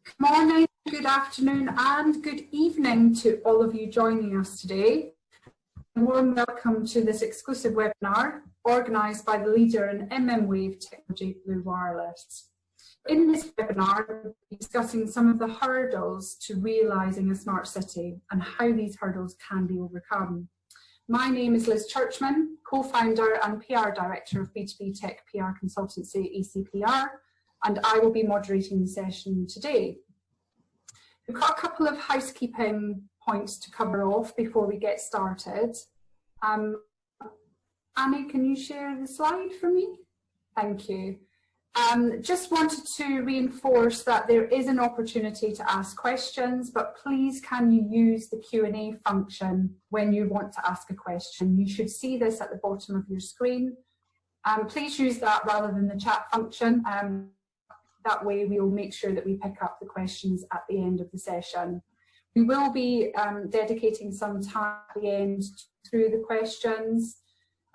Good morning, good afternoon and good evening to all of you joining us today. A warm welcome to this exclusive webinar organised by the leader in mmWave technology, Blue Wireless. In this webinar, we'll be discussing some of the hurdles to realising a smart city and how these hurdles can be overcome. My name is Liz Churchman, co-founder and PR director of B2B Tech PR consultancy ECPR, and I will be moderating the session today. We've got a couple of housekeeping points to cover off before we get started. Annie, can you share the slide for me? Thank you. Just wanted to reinforce that there is an opportunity to ask questions, but please can you use the Q&A function when you want to ask a question. You should see this at the bottom of your screen. Please use that rather than the chat function. That way we will make sure that we pick up the questions at the end of the session. We will be dedicating some time at the end through the questions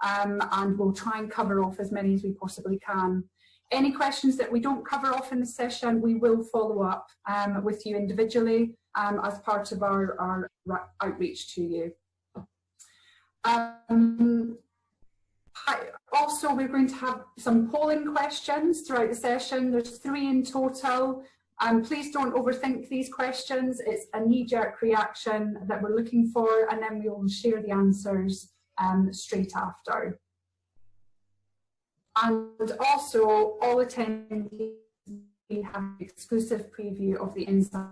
and we'll try and cover off as many as we possibly can. Any questions that we don't cover off in the session, we will follow up with you individually as part of our outreach to you. Also, we're going to have some polling questions throughout the session. There's 3 in total. Please don't overthink these questions. It's a knee-jerk reaction that we're looking for, and then we will share the answers straight after. And also, all attendees have an exclusive preview of the inside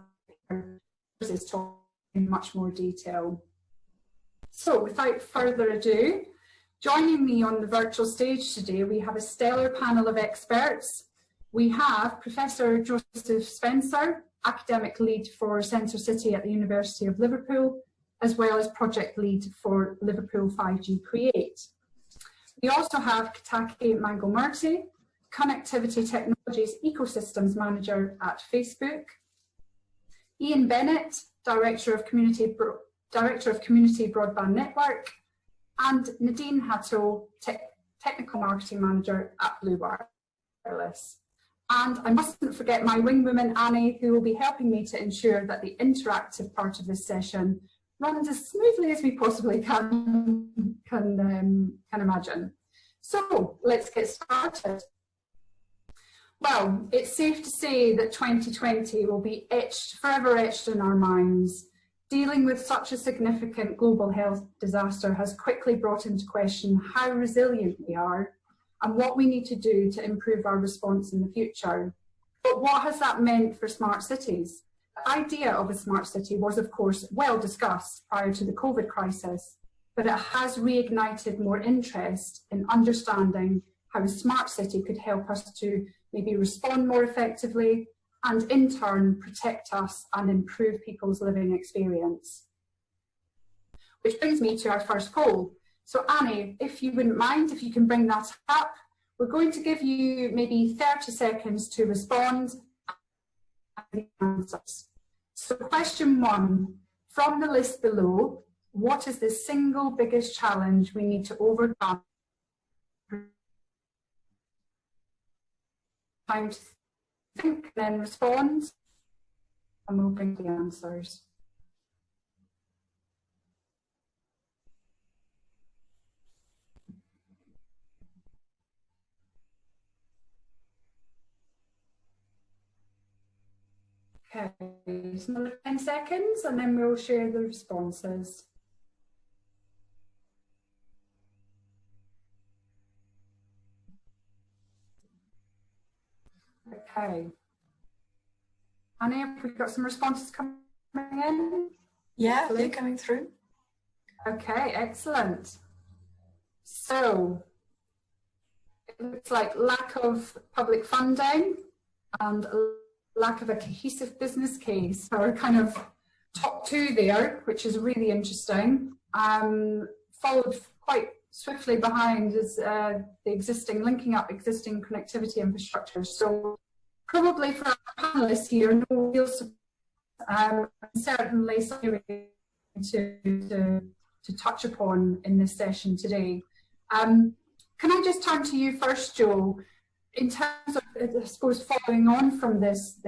is talking in much more detail. So, without further ado, joining me on the virtual stage today, we have a stellar panel of experts. We have Professor Joseph Spencer, Academic Lead for Centre City at the University of Liverpool, as well as Project Lead for Liverpool 5G Create. We also have Kitake Mangomurti, Connectivity Technologies Ecosystems Manager at Facebook. Ian Bennett, Director of Community Broadband Network. And Nadine Hatto, Technical Marketing Manager at Blue Wireless. And I mustn't forget my wingwoman Annie, who will be helping me to ensure that the interactive part of this session runs as smoothly as we possibly can imagine. So let's get started. Well, it's safe to say that 2020 will be forever etched in our minds. Dealing with such a significant global health disaster has quickly brought into question how resilient we are and what we need to do to improve our response in the future. But what has that meant for smart cities? The idea of a smart city was, of course, well discussed prior to the COVID crisis, but it has reignited more interest in understanding how a smart city could help us to maybe respond more effectively and in turn protect us and improve people's living experience. Which brings me to our first poll. So Annie, if you wouldn't mind, if you can bring that up, we're going to give you maybe 30 seconds to respond. So question 1, from the list below, what is the single biggest challenge we need to overcome? Time to think, then respond, and we'll bring the answers. Okay, so another 10 seconds and then we'll share the responses. Okay. Annie, have we got some responses coming in? Yeah, they're coming through. Okay, excellent. So, it looks like lack of public funding and lack of a cohesive business case are kind of top 2 there, which is really interesting. Followed quite swiftly behind is the linking up existing connectivity infrastructure. So probably for our panelists here, no real certainly something to touch upon in this session today. Can I just turn to you first, Joe? In terms of, I suppose, following on from this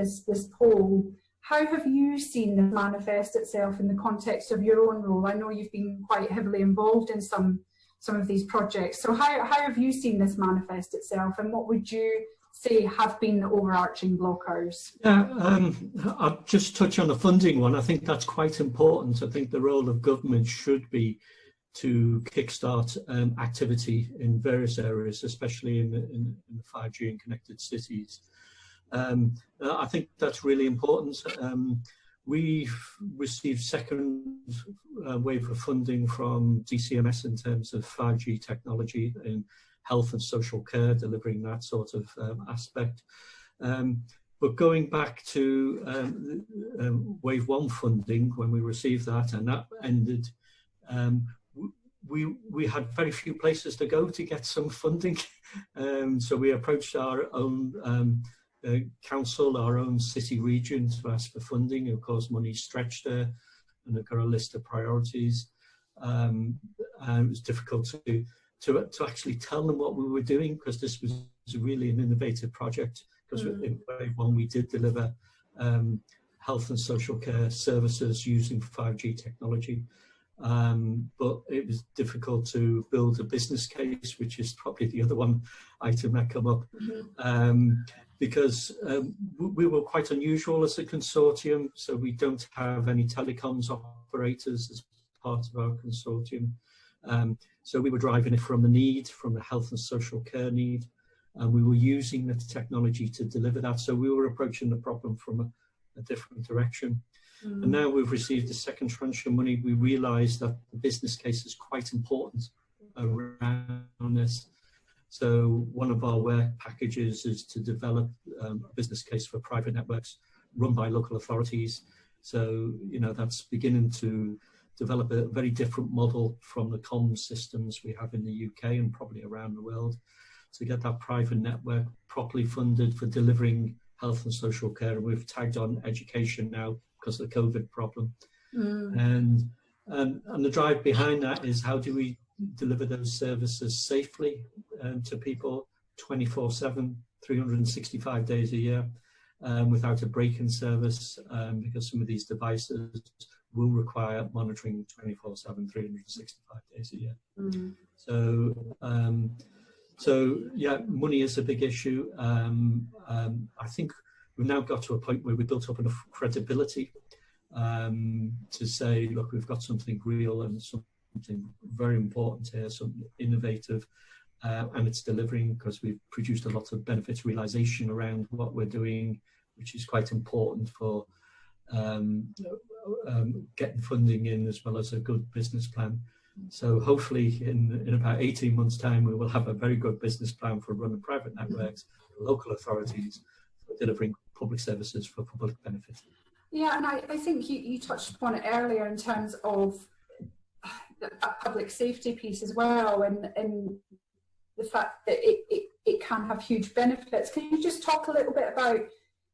poll, how have you seen this manifest itself in the context of your own role? I know you've been quite heavily involved in some of these projects. So how have you seen this manifest itself, and what would you say have been the overarching blockers? Yeah, I'll just touch on the funding one. I think that's quite important. I think the role of government should be to kickstart activity in various areas, especially in the 5G and connected cities. I think that's really important. We've received second wave of funding from DCMS in terms of 5G technology in health and social care, delivering that sort of aspect. But going back to wave one funding, when we received that and that ended, we had very few places to go to get some funding. So we approached our own council, our own city region, to ask for funding. Of course, money stretched there, and they've got a list of priorities. And it was difficult to actually tell them what we were doing, because this was really an innovative project. Because in wave one we did deliver health and social care services using 5G technology. But it was difficult to build a business case, which is probably the other one item that come up, because we were quite unusual as a consortium, so we don't have any telecoms operators as part of our consortium. So we were driving it from the need, from the health and social care need, and we were using the technology to deliver that. So we were approaching the problem from a different direction. And now we've received the second tranche of money, we realise that the business case is quite important around this. So one of our work packages is to develop a business case for private networks run by local authorities. So, you know, that's beginning to develop a very different model from the comms systems we have in the UK and probably around the world, to get that private network properly funded for delivering health and social care. And we've tagged on education now because of the COVID problem. And the drive behind that is, how do we deliver those services safely to people 24/7, 365 days a year, without a break in service, because some of these devices will require monitoring 24/7, 365 days a year. So yeah, money is a big issue. I think we've now got to a point where we built up enough credibility to say, look, we've got something real and something very important here, something innovative, and it's delivering, because we've produced a lot of benefits realization around what we're doing, which is quite important for getting funding in, as well as a good business plan. So hopefully in about 18 months' time, we will have a very good business plan for running private networks, local authorities, for delivering public services for public benefit. Yeah, and I think you touched upon it earlier in terms of the public safety piece as well, and the fact that it can have huge benefits. Can you just talk a little bit about,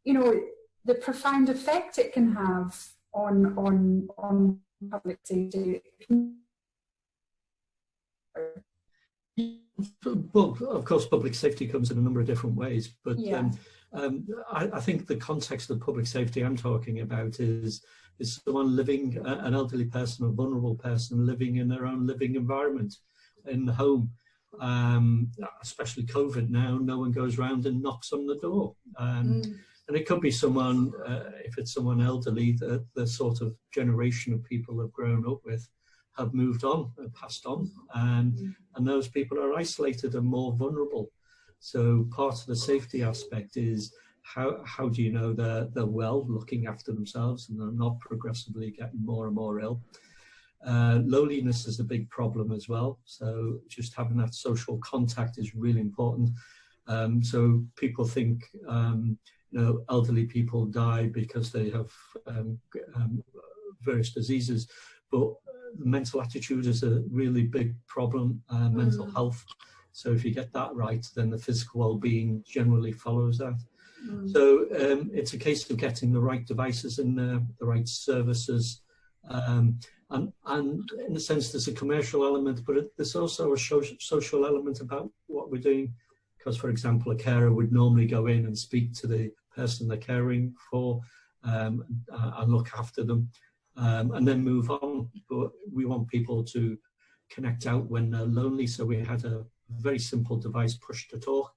you know, the profound effect it can have on public safety? Well, of course, public safety comes in a number of different ways, but yeah. I think the context of public safety I'm talking about is someone living, an elderly person, a vulnerable person living in their own living environment in the home. Especially COVID now, no one goes around and knocks on the door. And it could be someone, if it's someone elderly, the sort of generation of people have grown up with have moved on, passed on, and those people are isolated and more vulnerable. So part of the safety aspect is how do you know they're well, looking after themselves, and they're not progressively getting more and more ill. Loneliness is a big problem as well. So just having that social contact is really important. So people think, you know, elderly people die because they have various diseases, but mental attitude is a really big problem, mental health. So if you get that right, then the physical well-being generally follows that. So it's a case of getting the right devices in there, the right services, and in a sense there's a commercial element, but there's also a social element about what we're doing. Because, for example, a carer would normally go in and speak to the person they're caring for, and look after them, and then move on. But we want people to connect out when they're lonely. So we had a very simple device, push to talk.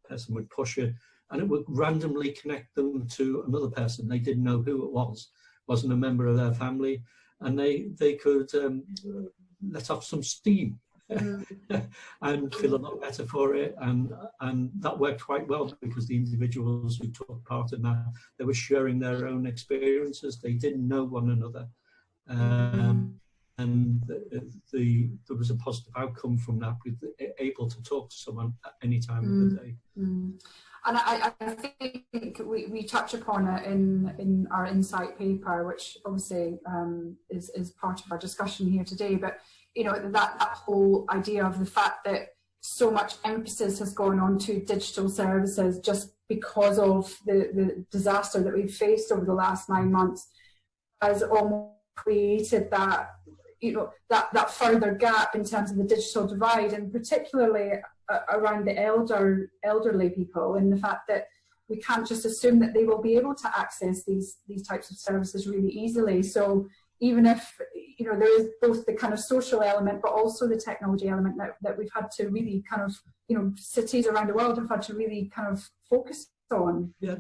Person would push it, and it would randomly connect them to another person. They didn't know who it was, wasn't a member of their family, and they could let off some steam and feel a lot better for it. And that worked quite well, because the individuals who took part in that, they were sharing their own experiences. They didn't know one another. And there was a positive outcome from that, with able to talk to someone at any time of the day. And I think we touch upon it in our insight paper, which obviously is part of our discussion here today. But you know, that whole idea of the fact that so much emphasis has gone on to digital services just because of the disaster that we've faced over the last 9 months has almost created that, you know, that further gap in terms of the digital divide, and particularly around the elderly people, and the fact that we can't just assume that they will be able to access these types of services really easily. So even if, you know, there is both the kind of social element, but also the technology element that we've had to really kind of, you know, cities around the world have had to really kind of focus on. Yeah,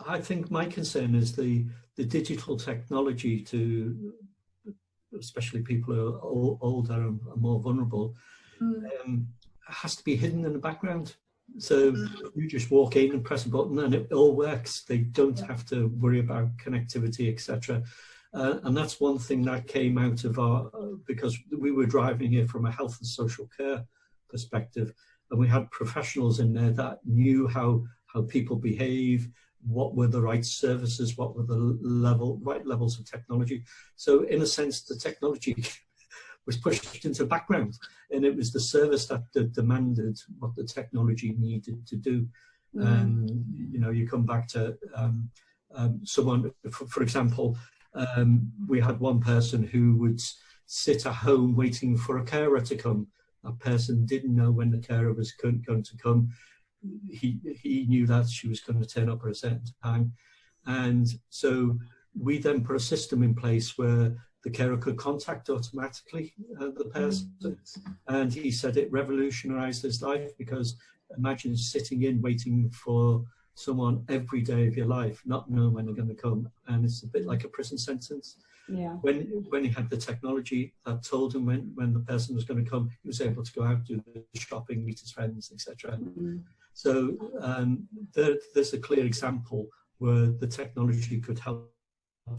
I think my concern is the digital technology to, especially people who are older and more vulnerable, has to be hidden in the background. So you just walk in and press a button and it all works. They don't have to worry about connectivity, etc. And that's one thing that came out of our, because we were driving here from a health and social care perspective, and we had professionals in there that knew how people behave, what were the right services, what were the right levels of technology. So in a sense, the technology was pushed into the background, and it was the service that demanded what the technology needed to do. You know, you come back to someone, for example, we had one person who would sit at home waiting for a carer to come. That person didn't know when the carer was going to come. He knew that she was going to turn up at a certain time. And so we then put a system in place where the carer could contact automatically the person. And he said it revolutionized his life, because imagine sitting in waiting for someone every day of your life, not knowing when they're going to come. And it's a bit like a prison sentence. Yeah. When he had the technology that told him when the person was going to come, he was able to go out, do the shopping, meet his friends, etc. So there's a clear example where the technology could help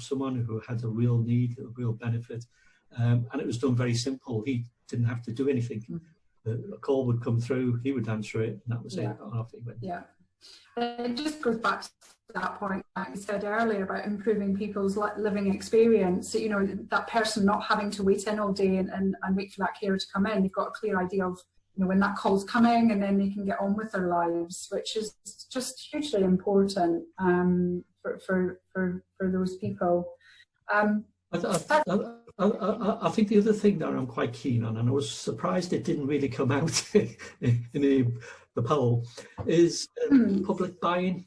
someone who had a real need, a real benefit, and it was done very simple. He didn't have to do anything. A call would come through, he would answer it, and that was it. And off he went. Yeah. It just goes back to that point that you said earlier about improving people's living experience. You know, that person not having to wait in all day and wait for that carer to come in. They've got a clear idea of, you know, when that call's coming, and then they can get on with their lives, which is just hugely important for those people. I think the other thing that I'm quite keen on, and I was surprised it didn't really come out in the poll, is public buy-in.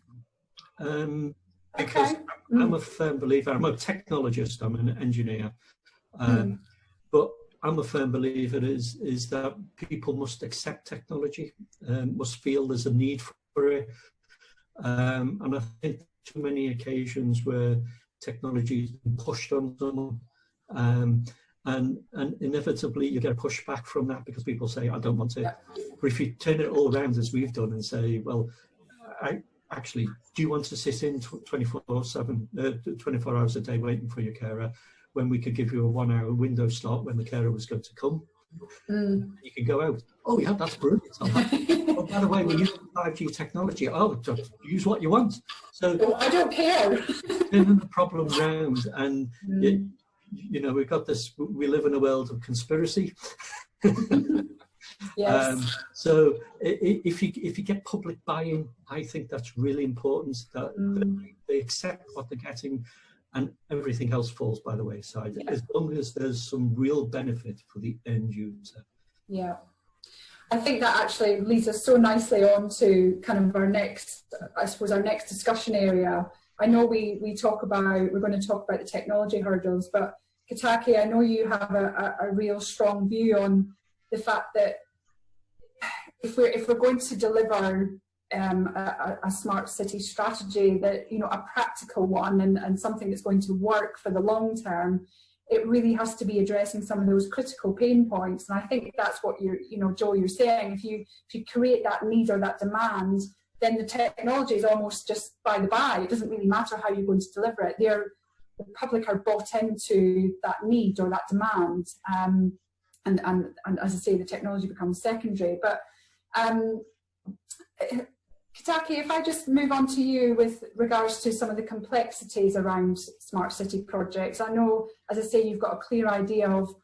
Because I'm a firm believer, I'm a technologist, I'm an engineer, but I'm a firm believer is that people must accept technology, must feel there's a need for it. And I think too many occasions where technology is pushed on someone, and inevitably you get a pushback from that, because people say, I don't want it. But if you turn it all around, as we've done, and say, well, actually, do you want to sit in 24 hours a day waiting for your carer, when we could give you a 1 hour window slot when the carer was going to come? You can go out. Oh yeah, that's brilliant. Oh, by the way, we're using 5G technology. Oh, just use what you want. So I don't care. Turning the problem round, and you know, we've got this. We live in a world of conspiracy. Yes. So if you get public buy-in, I think that's really important, that they accept what they're getting, and everything else falls by the wayside, as long as there's some real benefit for the end user. Yeah. I think that actually leads us so nicely on to kind of our next, I suppose, our next discussion area. I know we're going to talk about the technology hurdles, but Kitaki, I know you have a real strong view on the fact that if we're going to deliver a smart city strategy, that, you know, a practical one and something that's going to work for the long term, it really has to be addressing some of those critical pain points. And I think that's what Joel, you're saying. If you create that need or that demand, then the technology is almost just by the by. It doesn't really matter how you're going to deliver it. The public are bought into that need or that demand. And as I say, the technology becomes secondary. But Kitaki, if I just move on to you with regards to some of the complexities around smart city projects. I know, as I say, you've got a clear idea of,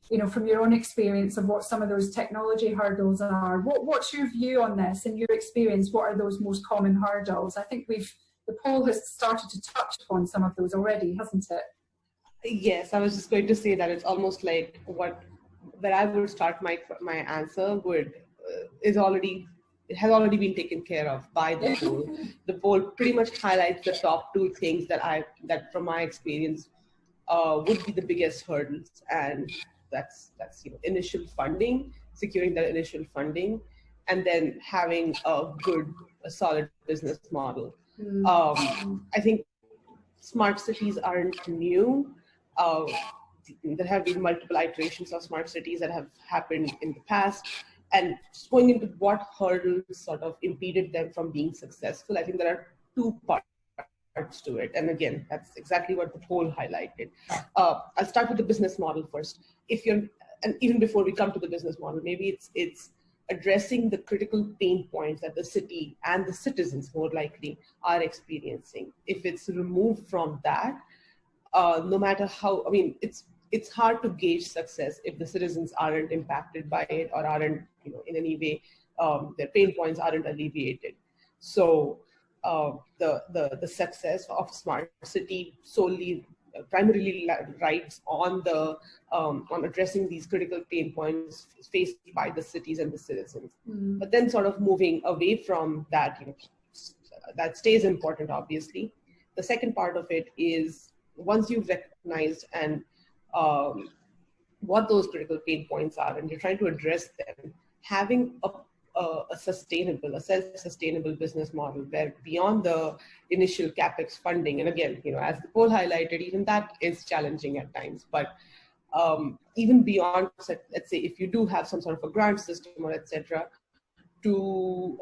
you know, from your own experience of what some of those technology hurdles are. What's your view on this? In your experience, what are those most common hurdles? I think the poll has started to touch upon some of those already, hasn't it? Yes, I was just going to say that it's almost like where I would start my answer it has already been taken care of by the poll. The poll pretty much highlights the top two things that from my experience would be the biggest hurdles, and that's initial funding, securing that initial funding, and then having a solid business model. I think smart cities aren't new. There have been multiple iterations of smart cities that have happened in the past. And just going into what hurdles sort of impeded them from being successful, I think there are two parts to it. And again, that's exactly what the poll highlighted. I'll start with the business model first. And even before we come to the business model, maybe it's addressing the critical pain points that the city and the citizens more likely are experiencing. If it's removed from that, no matter how, I mean, it's hard to gauge success if the citizens aren't impacted by it or aren't, in any way, their pain points aren't alleviated. So the success of smart city primarily rides on on addressing these critical pain points faced by the cities and the citizens. But then sort of moving away from that, that stays important, obviously. The second part of it is, once you've recognized and what those critical pain points are, and you're trying to address them, having a self-sustainable business where beyond the initial capex funding, and again, as the poll highlighted, even that is challenging at times. But even beyond, let's say, if you do have some sort of a grant system or etc., to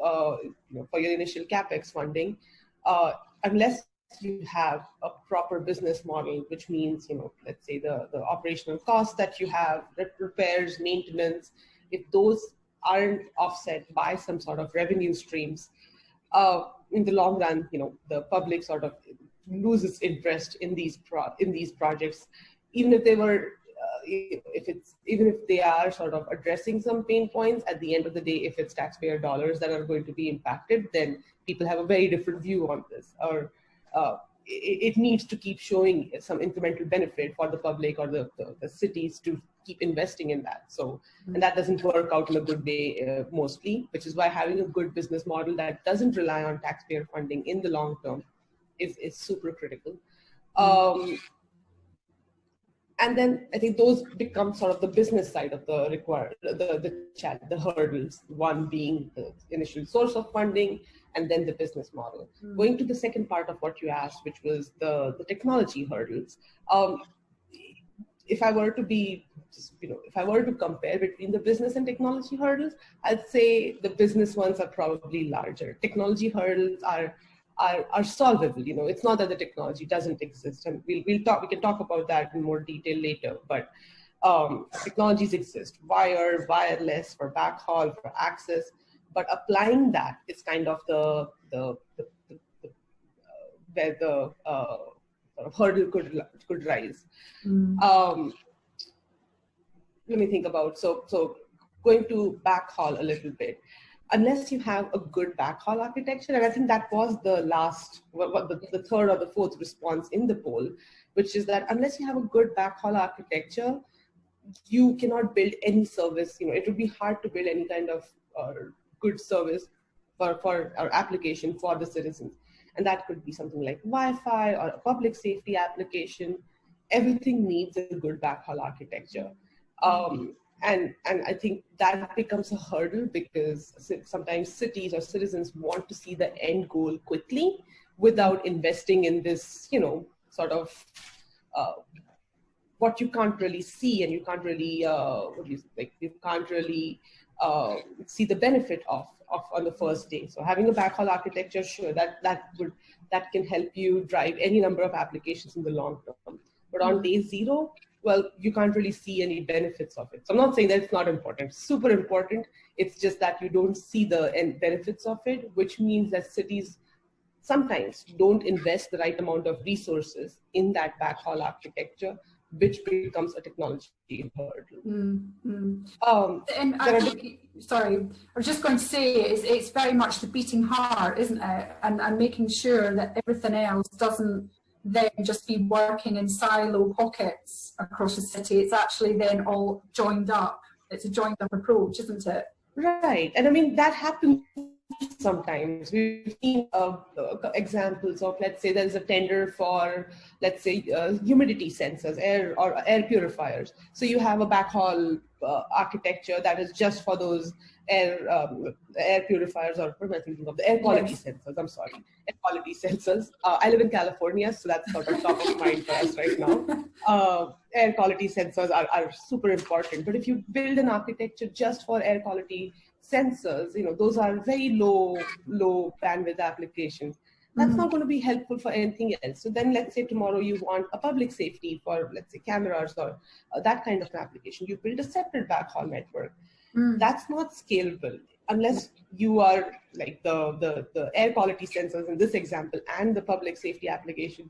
for your initial capex funding, unless you have a proper business model, which means, let's say the operational costs that you have, repairs, maintenance, if those aren't offset by some sort of revenue streams, in the long run, the public sort of loses interest in these projects, even if they were, even if they are sort of addressing some pain points. At the end of the day, if it's taxpayer dollars that are going to be impacted, then people have a very different view on this, or it needs to keep showing some incremental benefit for the public or the cities to keep investing in that. So, and that doesn't work out in a good way mostly, which is why having a good business model that doesn't rely on taxpayer funding in the long term is super critical. And then I think those become sort of the business side of the hurdles, one being the initial source of funding, and then the business model. Going to the second part of what you asked, which was the technology hurdles. If I were to compare between the business and technology hurdles, I'd say the business ones are probably larger. Technology hurdles are solvable. It's not that the technology doesn't exist, and we can talk about that in more detail later. But technologies exist: wire, wireless, for backhaul, for access. But applying that is kind of where the hurdle could rise. Let me think about, so going to backhaul a little bit. Unless you have a good backhaul architecture, and I think that was the third or the fourth response in the poll, which is that unless you have a good backhaul architecture, you cannot build any service. It would be hard to build any kind of good service for our application for the citizens. And that could be something like Wi-Fi or a public safety application. Everything needs a good backhaul architecture. And I think that becomes a hurdle because sometimes cities or citizens want to see the end goal quickly without investing in this, sort of what you can't really see, and you can't really you can't really see the benefit of on the first day. So having a backhaul architecture, sure, that can help you drive any number of applications in the long term. But on day zero, well, you can't really see any benefits of it. So I'm not saying that it's not important. It's super important. It's just that you don't see the end benefits of it, which means that cities sometimes don't invest the right amount of resources in that backhaul architecture, which becomes a technology hurdle. And I think, sorry, I was just going to say it's very much the beating heart, isn't it? And making sure that everything else doesn't then just be working in silo pockets across the city. It's actually then all joined up. It's a joined up approach, isn't it? Right. And I mean, that happens sometimes. We've seen examples of, let's say there's a tender for, let's say, humidity sensors, air purifiers. So you have a backhaul architecture that is just for those air purifiers, or what am I thinking of? The air quality sensors, I'm sorry. Air quality sensors. I live in California, so that's sort of top of mind for us right now. Air quality sensors are super important. But if you build an architecture just for air quality sensors, those are very low bandwidth applications. That's not going to be helpful for anything else. So then let's say tomorrow you want a public safety for, let's say, cameras or that kind of an application. You build a separate backhaul network. That's not scalable unless you are like the air quality sensors in this example and the public safety application,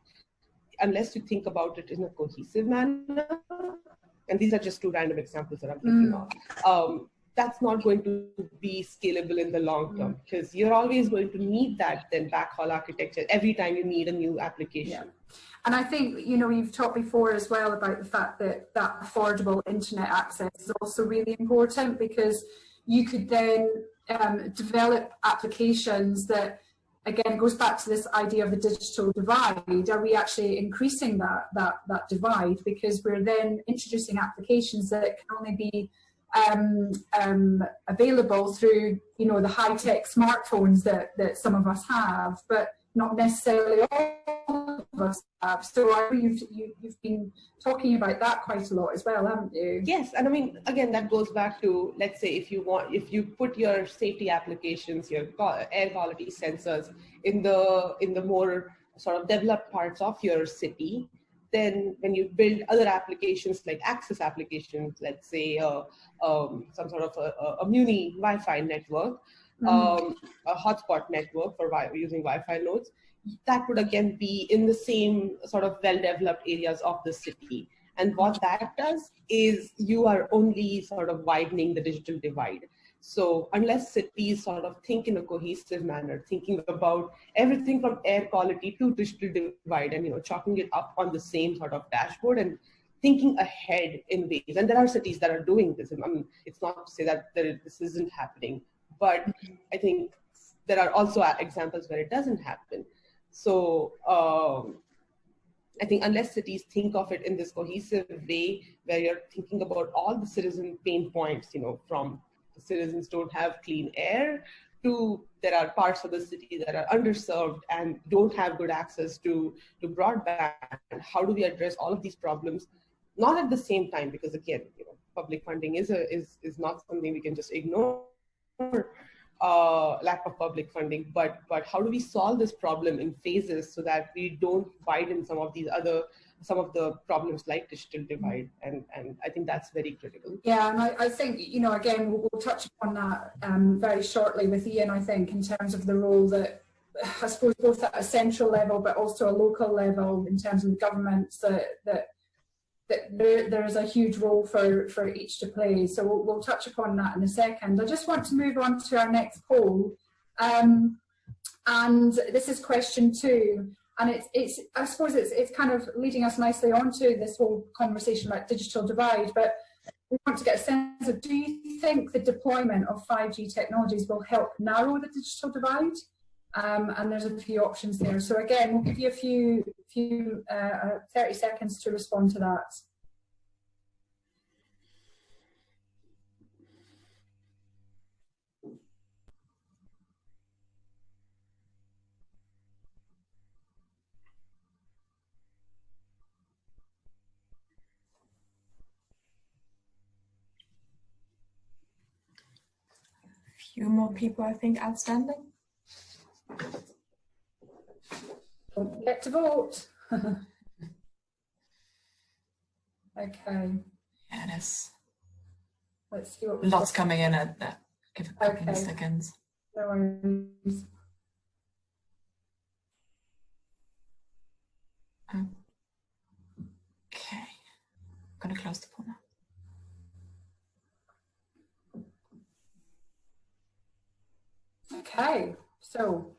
unless you think about it in a cohesive manner. And these are just two random examples that I'm thinking of. That's not going to be scalable in the long term because you're always going to need that then backhaul architecture every time you need a new application. Yeah. And I think, you've talked before as well about the fact that affordable internet access is also really important, because you could then develop applications that, again, goes back to this idea of the digital divide. Are we actually increasing that divide? Because we're then introducing applications that can only be available through, the high-tech smartphones that some of us have, but not necessarily all of us have. So you've been talking about that quite a lot as well, haven't you? Yes, and I mean, again, that goes back to, let's say, if you put your safety applications, your air quality sensors in the more sort of developed parts of your city, then when you build other applications like access applications, let's say some sort of a Muni Wi-Fi network, a hotspot network for using Wi-Fi nodes, that would again be in the same sort of well-developed areas of the city. And what that does is you are only sort of widening the digital divide. So unless cities sort of think in a cohesive manner, thinking about everything from air quality to digital divide and, chalking it up on the same sort of dashboard and thinking ahead in ways. And there are cities that are doing this. I mean, it's not to say that this isn't happening, but I think there are also examples where it doesn't happen. So I think unless cities think of it in this cohesive way, where you're thinking about all the citizen pain points, from citizens don't have clean air to there are parts of the city that are underserved and don't have good access to broadband. How do we address all of these problems? Not at the same time, because again, public funding is not something we can just ignore. Lack of public funding, but how do we solve this problem in phases so that we don't widen some of the problems like digital divide, and I think that's very critical. Yeah, and I think, again, we'll touch upon that very shortly with Ian, I think, in terms of the role that, I suppose, both at a central level but also a local level in terms of the governments, that there is a huge role for each to play. So we'll touch upon that in a second. I just want to move on to our next poll. And this is question 2. And it's I suppose it's kind of leading us nicely onto this whole conversation about digital divide. But we want to get a sense of, do you think the deployment of 5G technologies will help narrow the digital divide? And there's a few options there. So again, we'll give you a few 30 seconds to respond to that. Few more people, I think, outstanding. Don't forget to vote. Okay. Yeah, it is. Let's see what Lots coming in at that. Give a couple of seconds. No worries. Okay. I'm going to close the poll now. Okay, so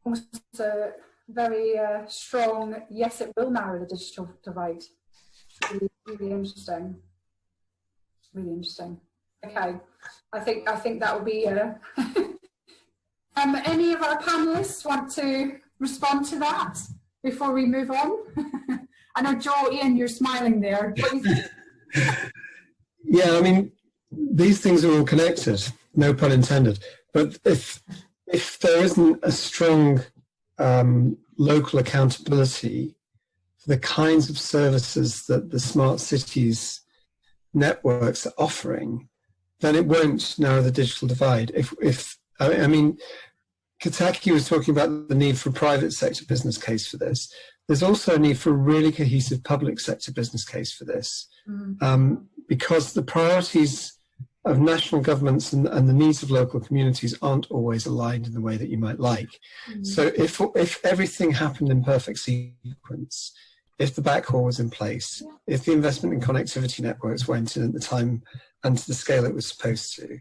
almost a very strong yes, it will narrow the digital divide. Really, really interesting. Really interesting. Okay, I think that will be. Any of our panelists want to respond to that before we move on? I know, Joe, Ian, you're smiling there. What do you think? Yeah, I mean, these things are all connected. No pun intended. But if there isn't a strong local accountability for the kinds of services that the smart cities networks are offering, then it won't narrow the digital divide. I mean, Kataki was talking about the need for a private sector business case for this. There's also a need for a really cohesive public sector business case for this, because the priorities of national governments and the needs of local communities aren't always aligned in the way that you might like. So if everything happened in perfect sequence, if the backhaul was in place, if the investment in connectivity networks went in at the time and to the scale it was supposed to,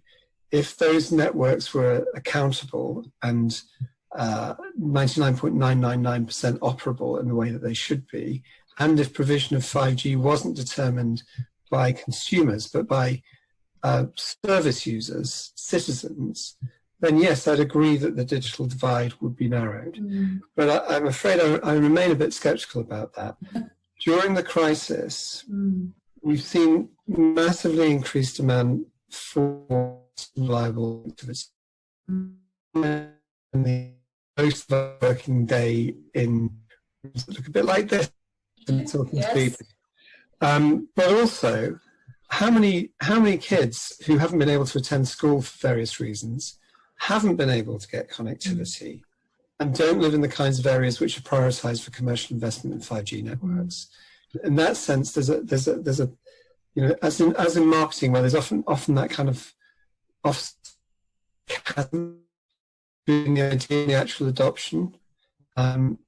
if those networks were accountable and 99.999% operable in the way that they should be, and if provision of 5G wasn't determined by consumers but by service users, citizens, then yes, I'd agree that the digital divide would be narrowed. But I'm afraid I remain a bit skeptical about that. During the crisis, we've seen massively increased demand for reliable activity. And the most of our working day in look a bit like this, talking to people. But also, how many kids who haven't been able to attend school for various reasons haven't been able to get connectivity and don't live in the kinds of areas which are prioritized for commercial investment in 5G networks? In that sense, there's a you know, as in marketing, where there's often that kind of chasm between the idea and the actual adoption.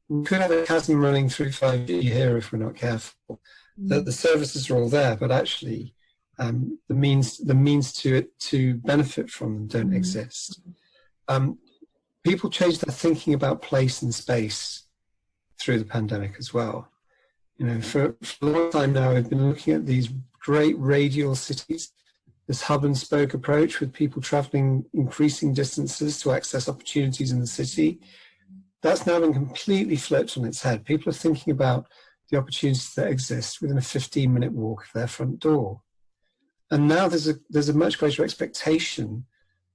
We could have a chasm running through 5G here if we're not careful. That the services are all there, but actually the means to benefit from them don't exist. People change their thinking about place and space through the pandemic as well. You know, for a long time now, I've been looking at these great radial cities, this hub and spoke approach with people traveling increasing distances to access opportunities in the city. That's now been completely flipped on its head. People are thinking about the opportunities that exist within a 15-minute walk of their front door. And now there's a much greater expectation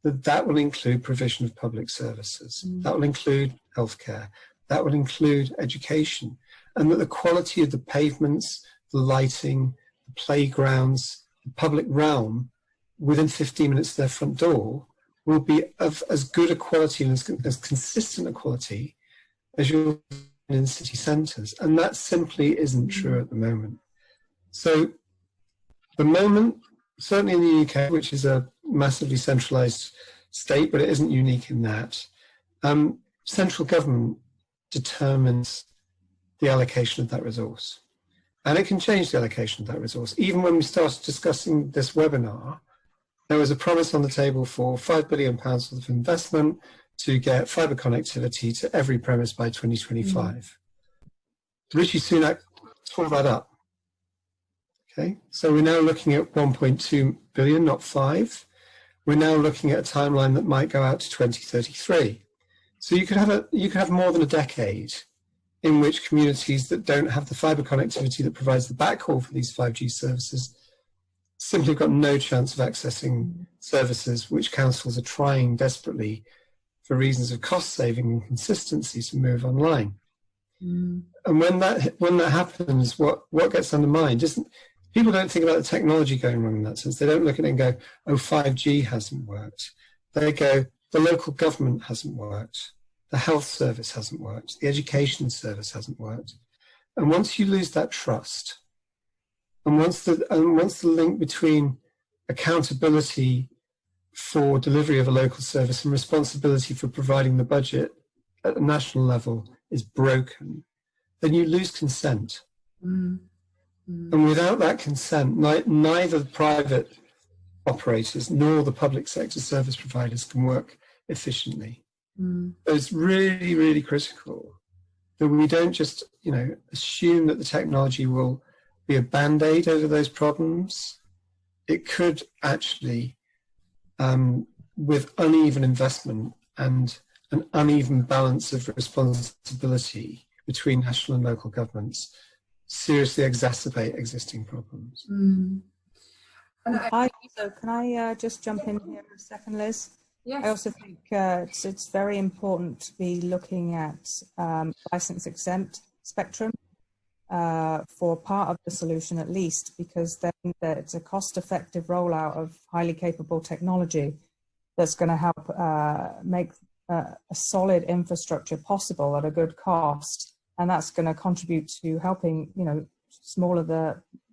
that will include provision of public services. That will include healthcare. That will include education. And that the quality of the pavements, the lighting, the playgrounds, the public realm within 15 minutes of their front door will be of as good a quality and as consistent a quality as you'll in city centres. And that simply isn't true at the moment. So the moment, certainly in the UK, which is a massively centralised state, but it isn't unique in that, central government determines the allocation of that resource. And it can change the allocation of that resource. Even when we started discussing this webinar, there was a promise on the table for £5 billion worth of investment to get fibre connectivity to every premise by 2025. Rishi Sunak tore that up. Okay, so we're now looking at 1.2 billion, not 5. We're now looking at a timeline that might go out to 2033. So you could have more than a decade in which communities that don't have the fibre connectivity that provides the backhaul for these 5G services simply got no chance of accessing services which councils are trying desperately for reasons of cost saving and consistency to move online. And when that happens, what gets undermined? People don't think about the technology going wrong in that sense. They don't look at it and go, oh, 5G hasn't worked. They go, the local government hasn't worked. The health service hasn't worked. The education service hasn't worked. And once you lose that trust, and once the link between accountability for delivery of a local service and responsibility for providing the budget at the national level is broken, then you lose consent. And without that consent, neither the private operators nor the public sector service providers can work efficiently. So it's really, really critical that we don't just, assume that the technology will be a band-aid over those problems. It could actually, with uneven investment and an uneven balance of responsibility between national and local governments, seriously exacerbate existing problems. And Can I just jump in here for a second, Liz? yes. I also think it's very important to be looking at license exempt spectrum for part of the solution at least, because then it's a cost-effective rollout of highly capable technology that's going to help make a solid infrastructure possible at a good cost, and that's going to contribute to helping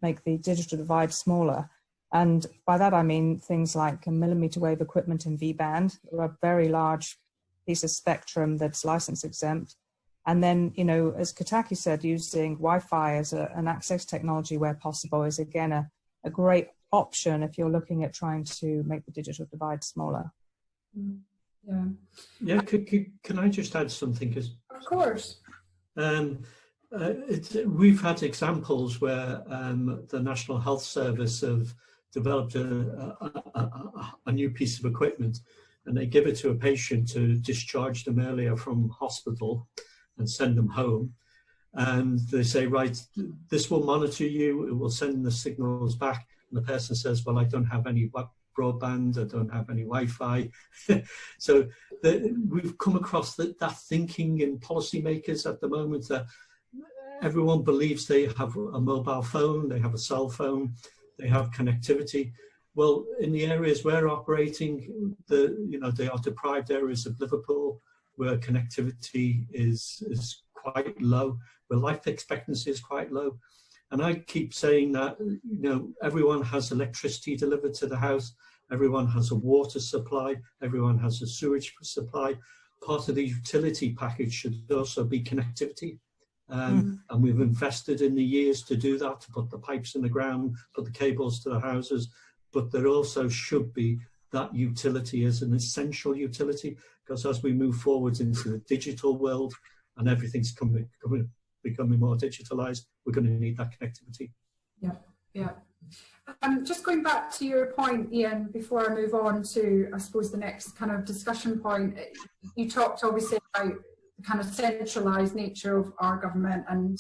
make the digital divide smaller. And by that I mean things like a millimeter wave equipment in V-band, or a very large piece of spectrum that's license exempt. And then, as Kataki said, using Wi-Fi as an access technology where possible is again a great option if you're looking at trying to make the digital divide smaller. Yeah. Can I just add something? Of course. We've had examples where the National Health Service have developed a new piece of equipment, and they give it to a patient to discharge them earlier from hospital and send them home. And they say, right, this will monitor you, it will send the signals back. And the person says, well, I don't have any broadband, I don't have any Wi-Fi. So we've come across that thinking in policymakers at the moment, that everyone believes they have a mobile phone, they have a cell phone, they have connectivity. Well, in the areas we're operating, they are deprived areas of Liverpool where connectivity is quite low, where life expectancy is quite low. And I keep saying that, everyone has electricity delivered to the house, everyone has a water supply, everyone has a sewage supply. Part of the utility package should also be connectivity. And we've invested in the years to do that, to put the pipes in the ground, put the cables to the houses, but there also should be that utility as an essential utility, because as we move forward into the digital world and everything's becoming more digitalized, we're going to need that connectivity. Yeah. Just going back to your point, Ian, before I move on to, I suppose, the next kind of discussion point, you talked obviously about the kind of centralised nature of our government, and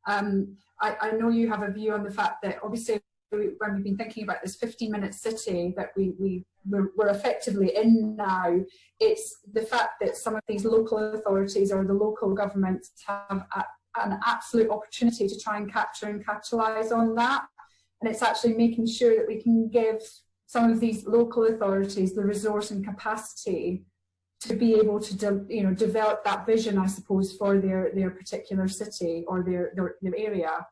I know you have a view on the fact that obviously when we've been thinking about this 15-minute city that we're effectively in now, it's the fact that some of these local authorities or the local governments have an absolute opportunity to try and capture and capitalise on that. And it's actually making sure that we can give some of these local authorities the resource and capacity to be able to develop that vision, I suppose, for their particular city or their area.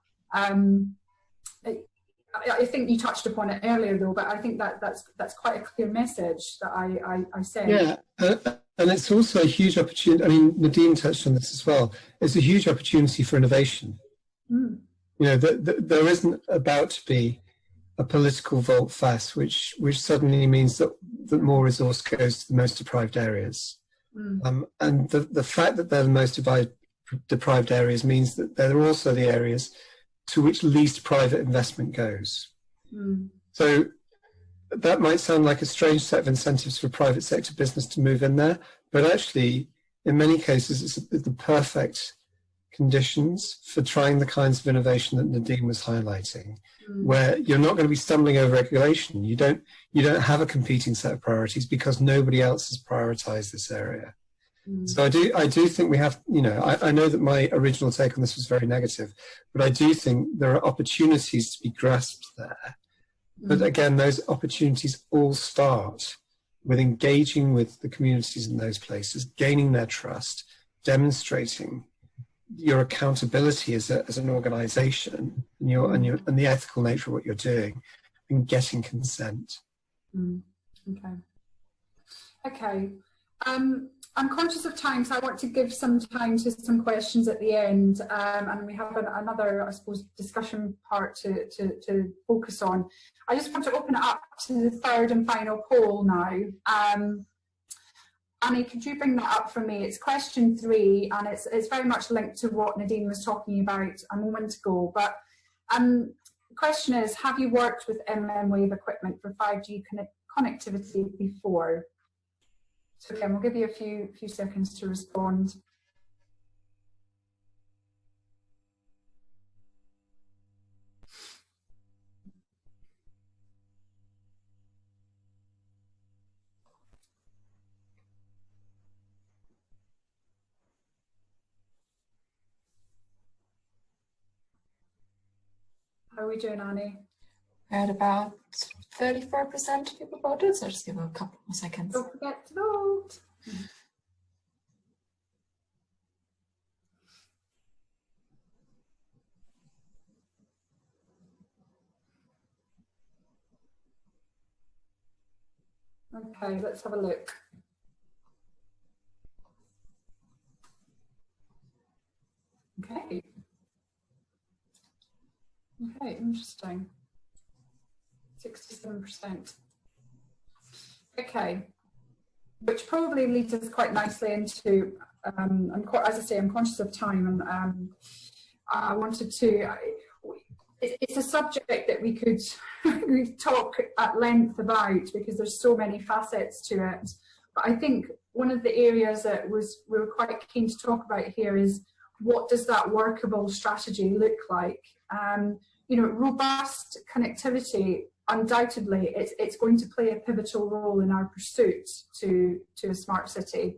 I think you touched upon it earlier, though, but I think that's quite a clear message that I said. Yeah, and it's also a huge opportunity. I mean, Nadine touched on this as well. It's a huge opportunity for innovation. There isn't about to be a political volte-face, which suddenly means that more resource goes to the most deprived areas. And the fact that they're the most deprived areas means that they're also the areas to which least private investment goes. Mm. So that might sound like a strange set of incentives for private sector business to move in there, but actually, in many cases, it's the perfect conditions for trying the kinds of innovation that Nadine was highlighting, where you're not going to be stumbling over regulation. You don't have a competing set of priorities because nobody else has prioritized this area. So I do think we have, I know that my original take on this was very negative, but I do think there are opportunities to be grasped there. But again, those opportunities all start with engaging with the communities in those places, gaining their trust, demonstrating your accountability as an organization and the ethical nature of what you're doing, and getting consent. Okay. I'm conscious of time, so I want to give some time to some questions at the end, and we have another, I suppose, discussion part to focus on. I just want to open it up to the third and final poll now. Annie, could you bring that up for me? It's question 3, and it's very much linked to what Nadine was talking about a moment ago. But the question is, have you worked with mmWave equipment for 5G connectivity before? So again, we'll give you a few seconds to respond. How are we doing, Annie? At about 34% of people voted, so just give it a couple more seconds. Don't forget to vote. Okay, let's have a look. Okay. Okay, interesting. 67%. Okay, which probably leads us quite nicely into, as I say, I'm conscious of time, and I wanted to, it's a subject that we could talk at length about because there's so many facets to it. But I think one of the areas that we were quite keen to talk about here is, what does that workable strategy look like? Robust connectivity, undoubtedly, it's going to play a pivotal role in our pursuit to a smart city.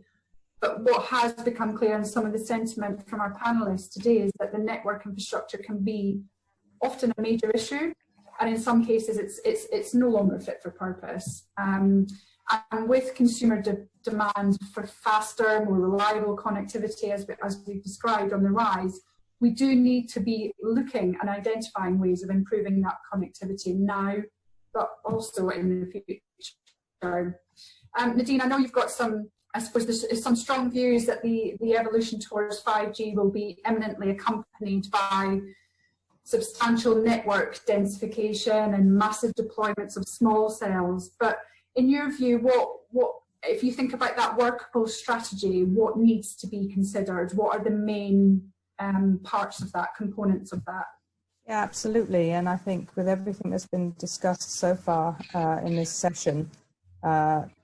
But what has become clear in some of the sentiment from our panelists today is that the network infrastructure can be often a major issue, and in some cases it's no longer fit for purpose. And with consumer demand for faster, more reliable connectivity, as we've described, on the rise, we do need to be looking and identifying ways of improving that connectivity now, but also in the future. Nadine, I know you've got some, I suppose there's some strong views that the evolution towards 5G will be imminently accompanied by substantial network densification and massive deployments of small cells. But in your view, what if you think about that workable strategy, what needs to be considered? What are the main parts of that, components of that? Yeah, absolutely. And I think with everything that's been discussed so far in this session,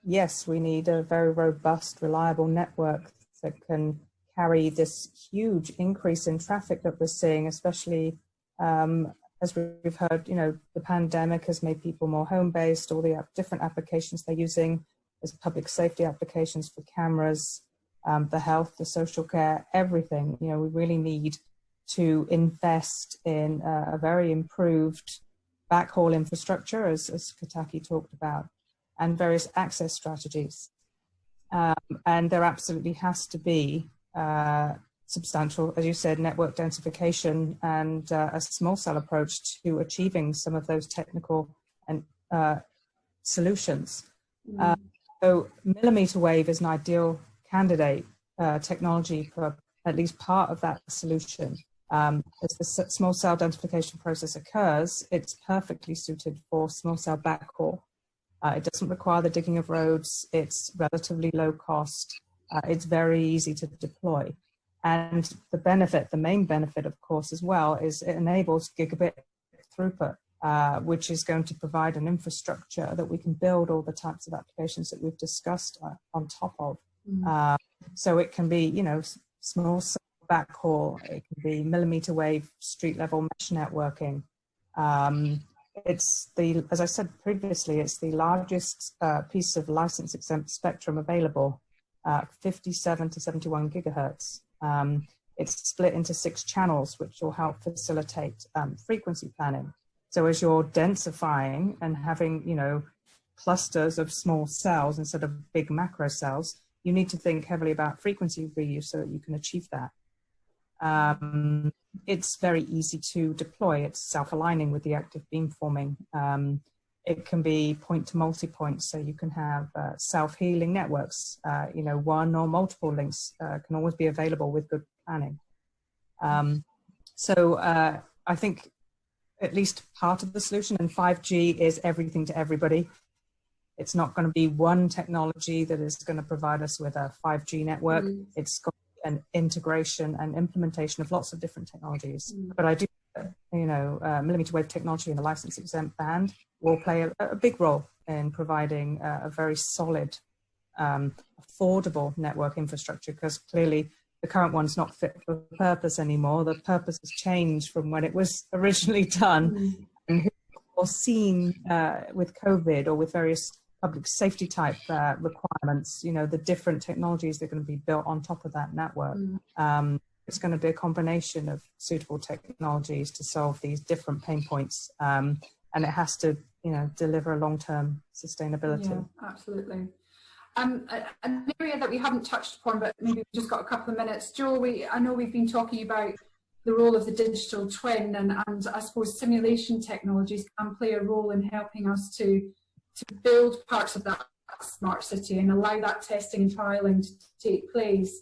yes, we need a very robust, reliable network that can carry this huge increase in traffic that we're seeing, especially as we've heard, the pandemic has made people more home-based, all the different applications they're using. There's public safety applications for cameras, the health, the social care, everything. We really need to invest in a very improved backhaul infrastructure, as Kataki talked about, and various access strategies. And there absolutely has to be substantial, as you said, network densification and a small cell approach to achieving some of those technical and solutions. So millimeter wave is an ideal candidate technology for at least part of that solution. As the small cell densification process occurs, it's perfectly suited for small cell backhaul. It doesn't require the digging of roads. It's relatively low cost. It's very easy to deploy. And the benefit, the main benefit, of course, as well, is it enables gigabit throughput, which is going to provide an infrastructure that we can build all the types of applications that we've discussed on top of. So it can be, you know, small cell backhaul, it can be millimeter wave street level mesh networking. It's the, as I said previously, it's the largest piece of license exempt spectrum available, 57 to 71 gigahertz. It's split into 6 channels, which will help facilitate frequency planning. So as you're densifying and having, you know, clusters of small cells instead of big macro cells, you need to think heavily about frequency reuse so that you can achieve that. It's very easy to deploy. It's self-aligning with the active beamforming. It can be point to multi-point, so you can have self-healing networks. You know, one or multiple links can always be available with good planning. So I think at least part of the solution, and 5G is everything to everybody. It's not going to be one technology that is going to provide us with a 5G network. It's got an integration and implementation of lots of different technologies. But I do, you know, millimeter wave technology in the license exempt band will play a big role in providing a very solid, affordable network infrastructure, because clearly the current one's not fit for purpose anymore. The purpose has changed from when it was originally done. And or seen with COVID or with various public safety type requirements, you know, the different technologies that are going to be built on top of that network. It's going to be a combination of suitable technologies to solve these different pain points. And it has to, you know, deliver long-term sustainability. Yeah, absolutely. An area that we haven't touched upon, but maybe we've just got a couple of minutes. Joe, I know we've been talking about the role of the digital twin, and I suppose simulation technologies can play a role in helping us to build parts of that smart city and allow that testing and trialling to take place.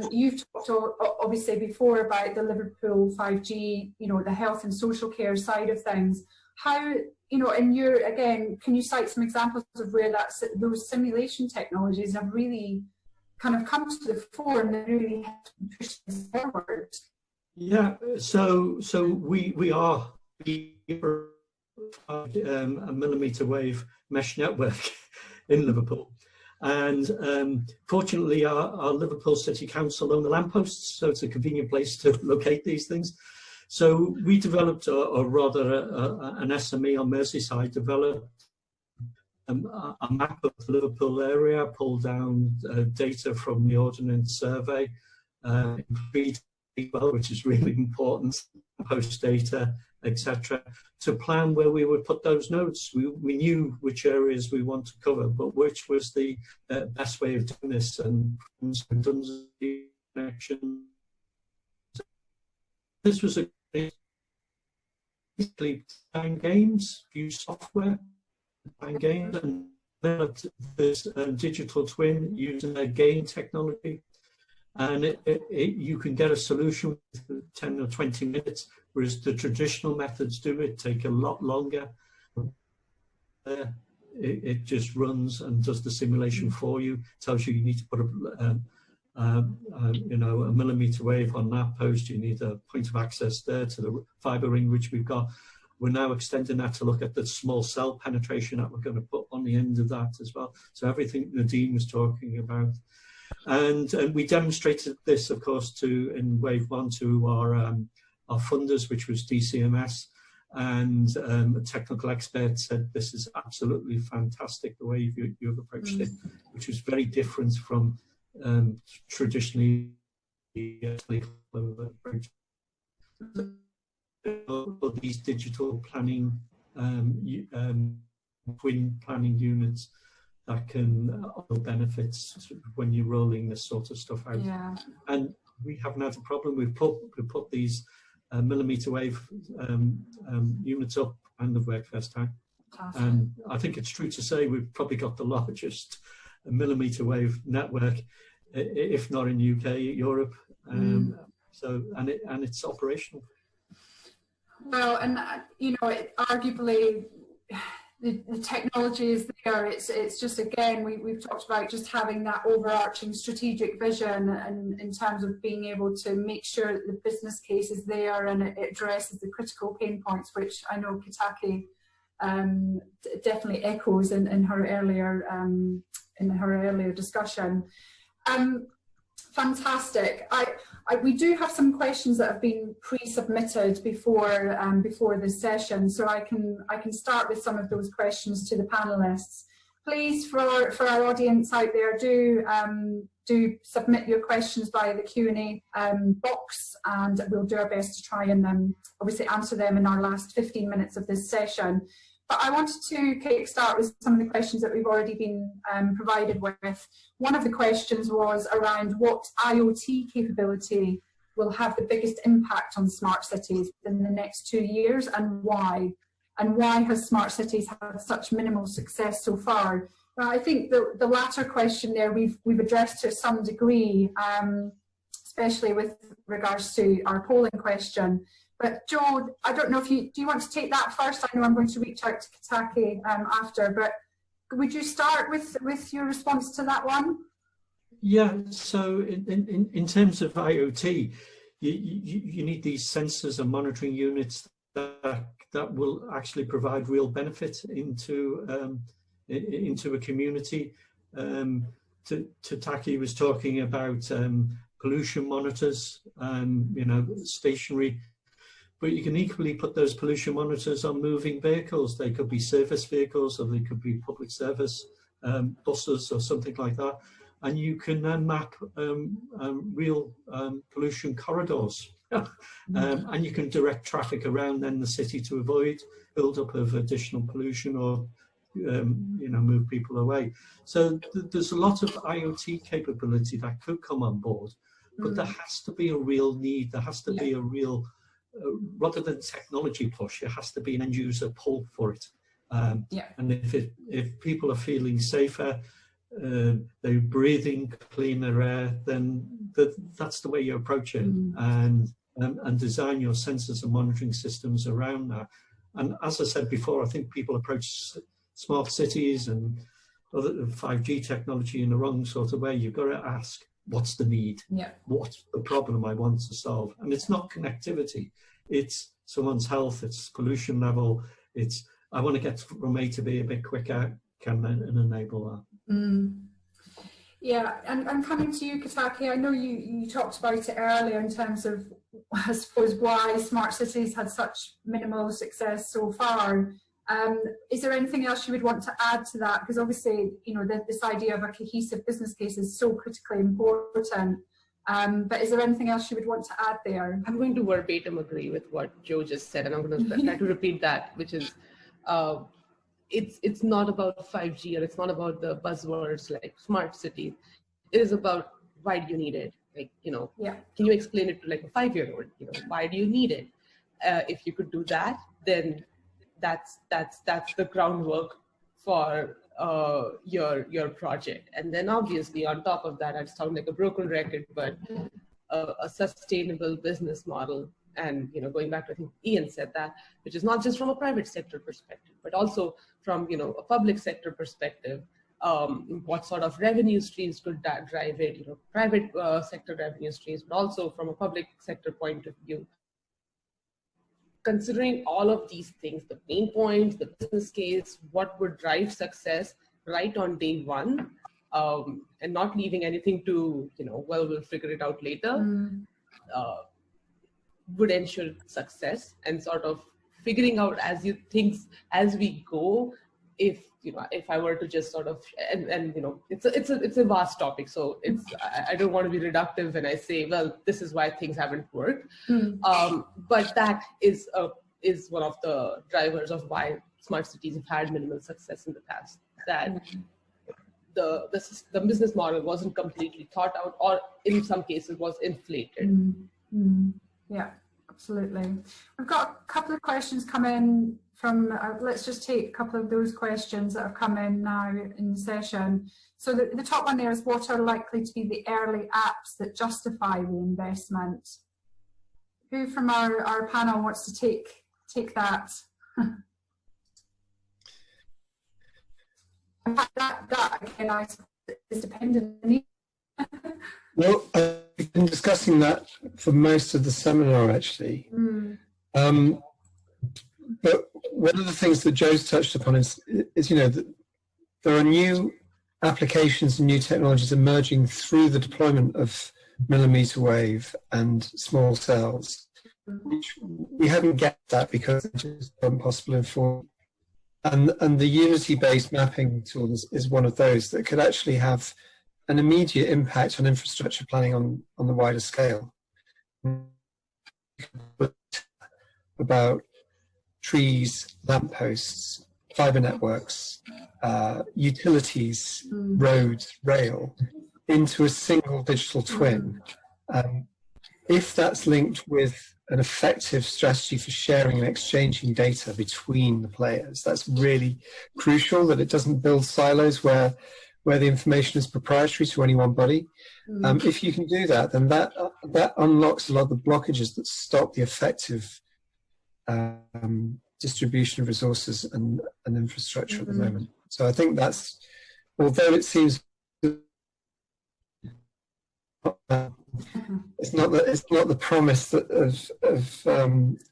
You've talked obviously before about the Liverpool 5G, you know, the health and social care side of things. How, you know, in your, again, can you cite some examples of where those simulation technologies have really kind of come to the fore and really pushed this forward? Yeah, so we are a millimeter wave mesh network in Liverpool, and fortunately our Liverpool City Council own the lampposts, so it's a convenient place to locate these things. So we developed, or rather an SME on Merseyside developed a map of the Liverpool area, pulled down data from the Ordnance Survey, which is really important, post data, etc., to plan where we would put those nodes. We knew which areas we want to cover, but which was the best way of doing this, and tons of connection. This was basically design games, use software, design games, and developed this digital twin using a game technology. And you can get a solution within 10 or 20 minutes, whereas the traditional methods take a lot longer. It just runs and does the simulation for you, tells you need to put you know, a millimeter wave on that post, you need a point of access there to the fibre ring, which we've got. We're now extending that to look at the small cell penetration that we're going to put on the end of that as well. So everything Nadine was talking about. And we demonstrated this, of course, in wave 1 to our funders, which was DCMS, and a technical expert said this is absolutely fantastic the way you've approached it, which was very different from traditionally approach. These digital planning, twin planning units that can offer benefits when you're rolling this sort of stuff out. Yeah. And we haven't had a problem. We've put these millimeter wave units up, and they've worked first time. Fantastic. And I think it's true to say we've probably got the largest millimeter wave network, if not in UK, Europe. So and it's operational. Well, and you know, arguably, the technology is there. It's just, again, we've talked about just having that overarching strategic vision, and in terms of being able to make sure that the business case is there and it addresses the critical pain points, which I know Kitake definitely echoes in her earlier discussion. Fantastic. We do have some questions that have been pre-submitted before this session, so I can start with some of those questions to the panelists. Please, for our audience out there, do submit your questions via the Q&A box, and we'll do our best to try and obviously answer them in our last 15 minutes of this session. But I wanted to kickstart with some of the questions that we've already been provided with. One of the questions was around what IoT capability will have the biggest impact on smart cities in the next 2 years, and why? And why has smart cities had such minimal success so far? I think the latter question there we've addressed to some degree, especially with regards to our polling question. But Joe, I don't know if do you want to take that first? I know I'm going to reach out to Kitake after, but would you start with your response to that one? Yeah, so in terms of IoT, you need these sensors and monitoring units that will actually provide real benefit into a community. Taki was talking about pollution monitors, stationary. But you can equally put those pollution monitors on moving vehicles. They could be service vehicles, or they could be public service buses or something like that. And you can then map real pollution corridors. And you can direct traffic around then the city to avoid build-up of additional pollution, or move people away. So there's a lot of IoT capability that could come on board, but there has to be a real need. There has to be a real rather than technology push, it has to be an end user pull for it. And if people are feeling safer, they're breathing cleaner air, then that's the way you approach it, and design your sensors and monitoring systems around that. And as I said before, I think people approach smart cities and other 5G technology in the wrong sort of way. You've got to ask, what's the need? What's the problem I want to solve? And it's not connectivity. It's someone's health, it's pollution level, it's I want to get from A to B a bit quicker, can enable that. Yeah, and coming to you, Kitake, I know you talked about it earlier in terms of, I suppose, why smart cities had such minimal success so far. Is there anything else you would want to add to that? Because obviously, this idea of a cohesive business case is so critically important. But is there anything else you would want to add there? I'm going to verbatim agree with what Joe just said, and I'm going to try to repeat that, which is, it's not about 5G, or it's not about the buzzwords like smart cities. It is about, why do you need it? Like, can you explain it to like a 5-year-old? Why do you need it? If you could do that, then that's the groundwork for your project. And then obviously on top of that, I sound like a broken record, but a sustainable business model. And going back to, I think Ian said that, which is not just from a private sector perspective, but also from a public sector perspective. What sort of revenue streams could that drive it? Private sector revenue streams, but also from a public sector point of view. Considering all of these things, the pain points, the business case, what would drive success right on day one, and not leaving anything to, we'll figure it out later, would ensure success, and sort of figuring out as we go. If I were to just sort of, and it's a vast topic, so I don't want to be reductive when I say, well, this is why things haven't worked. But that is one of the drivers of why smart cities have had minimal success in the past. That the business model wasn't completely thought out, or in some cases was inflated. Yeah, absolutely. We've got a couple of questions come in from, let's just take a couple of those questions that have come in now in the session. So the top one there is, what are likely to be the early apps that justify the investment? Who from our panel wants to take that? That again, I suppose, is dependent on. Well, I've been discussing that for most of the seminar, actually. But one of the things that Joe's touched upon is you know, that there are new applications and new technologies emerging through the deployment of millimeter wave and small cells, which we haven't get that because it's just impossible in form. And the Unity-based mapping tool is one of those that could actually have an immediate impact on infrastructure planning on the wider scale. About trees, lampposts, fiber networks, utilities, roads, rail, into a single digital twin. If that's linked with an effective strategy for sharing and exchanging data between the players, that's really crucial, that it doesn't build silos where the information is proprietary to any one body. If you can do that, then that unlocks a lot of the blockages that stop the effective distribution of resources and infrastructure at the moment. So I think that's, although it seems it's not the promise of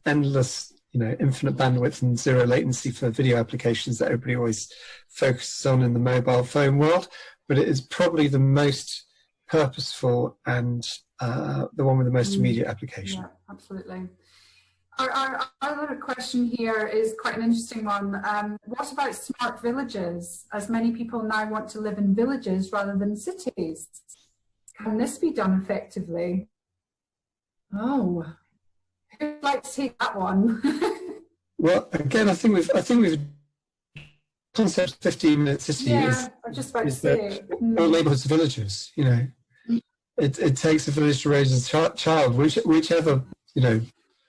endless, you know, infinite bandwidth and zero latency for video applications that everybody always focuses on in the mobile phone world, but it is probably the most purposeful and the one with the most immediate application. Yeah, absolutely. Our other question here is quite an interesting one. What about smart villages, as many people now want to live in villages rather than cities? Can this be done effectively? Oh, who'd like to take that one? Well, again, I think we've concept 15-minute city I was just about to say all neighbourhoods are villages. You know, it takes a village to raise a child, whichever, you know,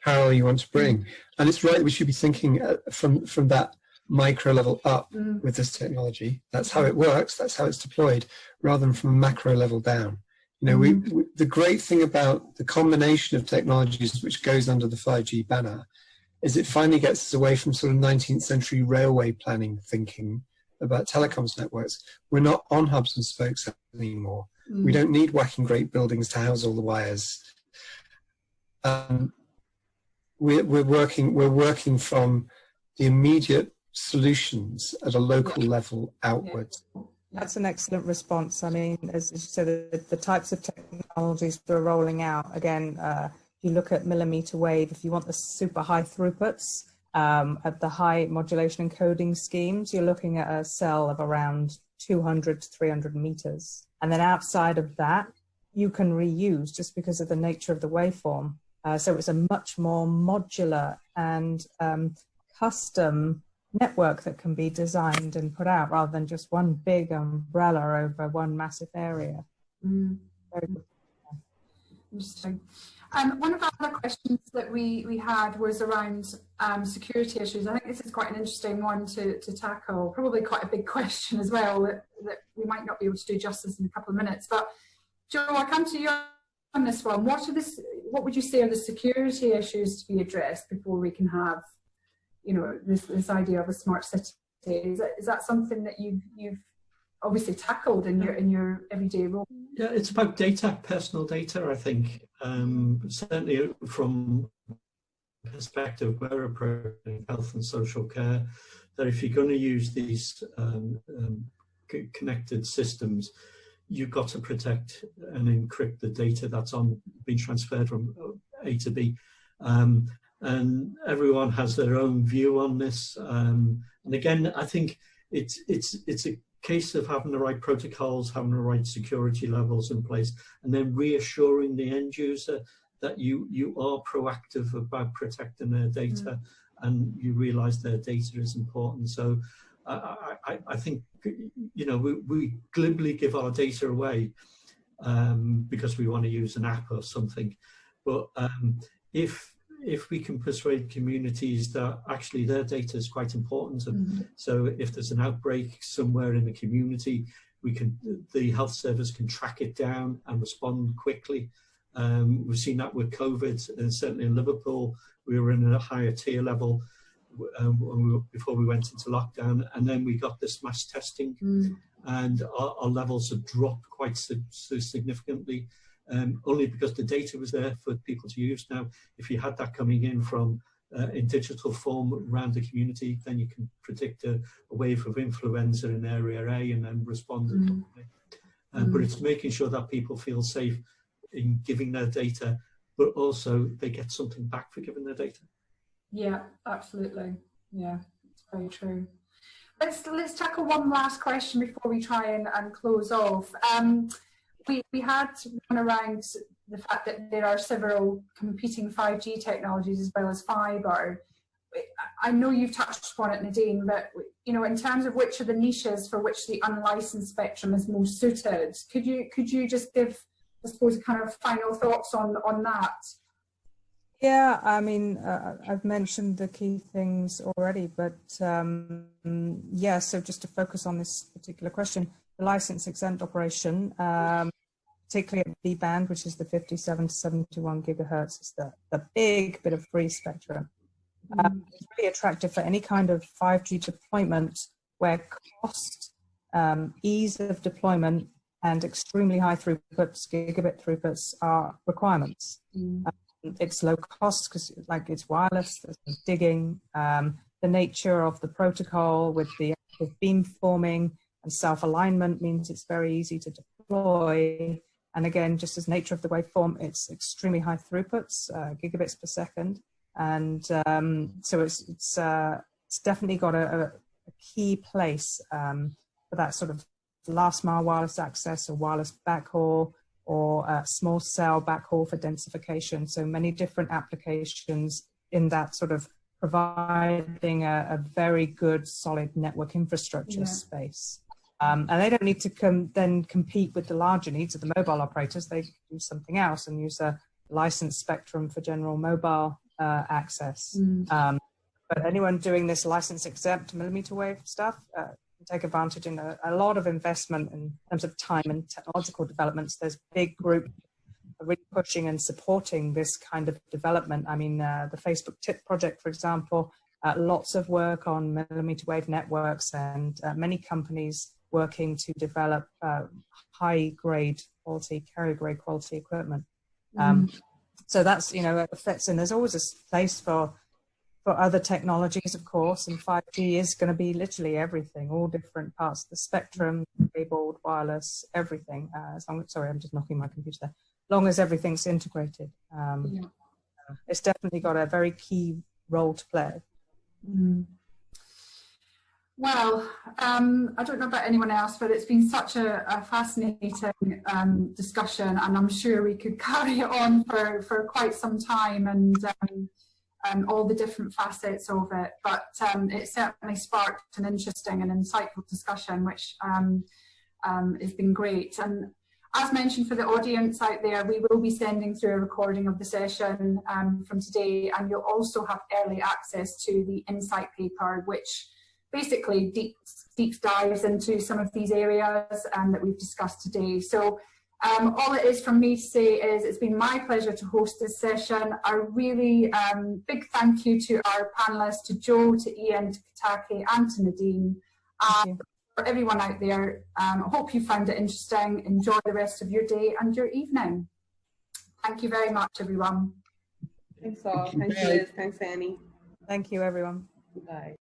parallel you want to bring. And it's right, we should be thinking from that micro level up with this technology. That's how it works, that's how it's deployed, rather than from a macro level down. You know, the great thing about the combination of technologies which goes under the 5G banner is it finally gets us away from sort of 19th century railway planning thinking about telecoms networks. We're not on hubs and spokes anymore. We don't need whacking great buildings to house all the wires. We're working from the immediate solutions at a local level outwards. That's an excellent response. I mean, as you said, the types of technologies that are rolling out, again, if you look at millimeter wave, if you want the super high throughputs at the high modulation encoding schemes, you're looking at a cell of around 200 to 300 meters. And then outside of that, you can reuse just because of the nature of the waveform. So it's a much more modular and custom network that can be designed and put out rather than just one big umbrella over one massive area. Very good. Interesting. One of our other questions that we had was around security issues. I think this is quite an interesting one to tackle, probably quite a big question as well that we might not be able to do justice in a couple of minutes. But Joe, I'll come to you on this one. What would you say are the security issues to be addressed before we can have, you know, this idea of a smart city? Is that something that you've obviously tackled in your everyday role? Yeah, it's about data, personal data, I think. Certainly from the perspective we're approaching health and social care, that if you're going to use these connected systems, you've got to protect and encrypt the data that's being transferred from A to B. And everyone has their own view on this. And again, I think it's a case of having the right protocols, having the right security levels in place, and then reassuring the end user that you are proactive about protecting their data and you realize their data is important. So I think, you know, we glibly give our data away because we want to use an app or something. But if we can persuade communities that actually their data is quite important, and so if there's an outbreak somewhere in the community, the health service can track it down and respond quickly. We've seen that with COVID, and certainly in Liverpool, we were in a higher tier level. before we went into lockdown, and then we got this mass testing, and our levels have dropped quite significantly, only because the data was there for people to use. Now, if you had that coming in from in digital form around the community, then you can predict a wave of influenza in area A and then respond accordingly. But it's making sure that people feel safe in giving their data, but also they get something back for giving their data. Yeah, absolutely. Yeah, it's very true. Let's tackle one last question before we try and close off. We had one around the fact that there are several competing 5G technologies as well as fibre. I know you've touched upon it, Nadine, but in terms of which of the niches for which the unlicensed spectrum is most suited, could you just give, I suppose, kind of final thoughts on that? Yeah, I mean, I've mentioned the key things already, but yeah, so just to focus on this particular question, the license exempt operation, particularly at the B-band, which is the 57 to 71 gigahertz, is the big bit of free spectrum. It's really attractive for any kind of 5G deployment where cost, ease of deployment, and extremely high throughputs, gigabit throughputs are requirements. It's low cost because it's wireless, there's no digging, the nature of the protocol with the active beamforming and self-alignment means it's very easy to deploy. And again, just as nature of the waveform, it's extremely high throughputs, gigabits per second. And so it's definitely got a key place for that sort of last mile wireless access or wireless backhaul, or small cell backhaul for densification. So many different applications in that sort of providing a very good solid network infrastructure space. And they don't need to then compete with the larger needs of the mobile operators. They do something else and use a licensed spectrum for general mobile access. But anyone doing this license exempt millimeter wave stuff, take advantage in a lot of investment in terms of time and technological developments. There's a big group really pushing and supporting this kind of development. I mean, the Facebook TIP project, for example, lots of work on millimeter wave networks and many companies working to develop high grade quality, carrier grade quality equipment. So that's, it fits in. There's always a place for other technologies, of course, and 5G is going to be literally everything, all different parts of the spectrum, cabled, wireless, everything. Sorry, I'm just knocking my computer there. As long as everything's integrated. It's definitely got a very key role to play. Well, I don't know about anyone else, but it's been such a fascinating discussion, and I'm sure we could carry it on for quite some time, and all the different facets of it, but it certainly sparked an interesting and insightful discussion, which has been great. And as mentioned, for the audience out there, we will be sending through a recording of the session from today, and you'll also have early access to the insight paper, which basically deep dives into some of these areas that we've discussed today. So all it is from me to say is it's been my pleasure to host this session. A really big thank you to our panellists, to Joe, to Ian, to Katake, and to Nadine. For everyone out there, I hope you found it interesting. Enjoy the rest of your day and your evening. Thank you very much, everyone. Thanks all. Thanks, Liz. Thanks, Annie. Thank you, everyone. Bye.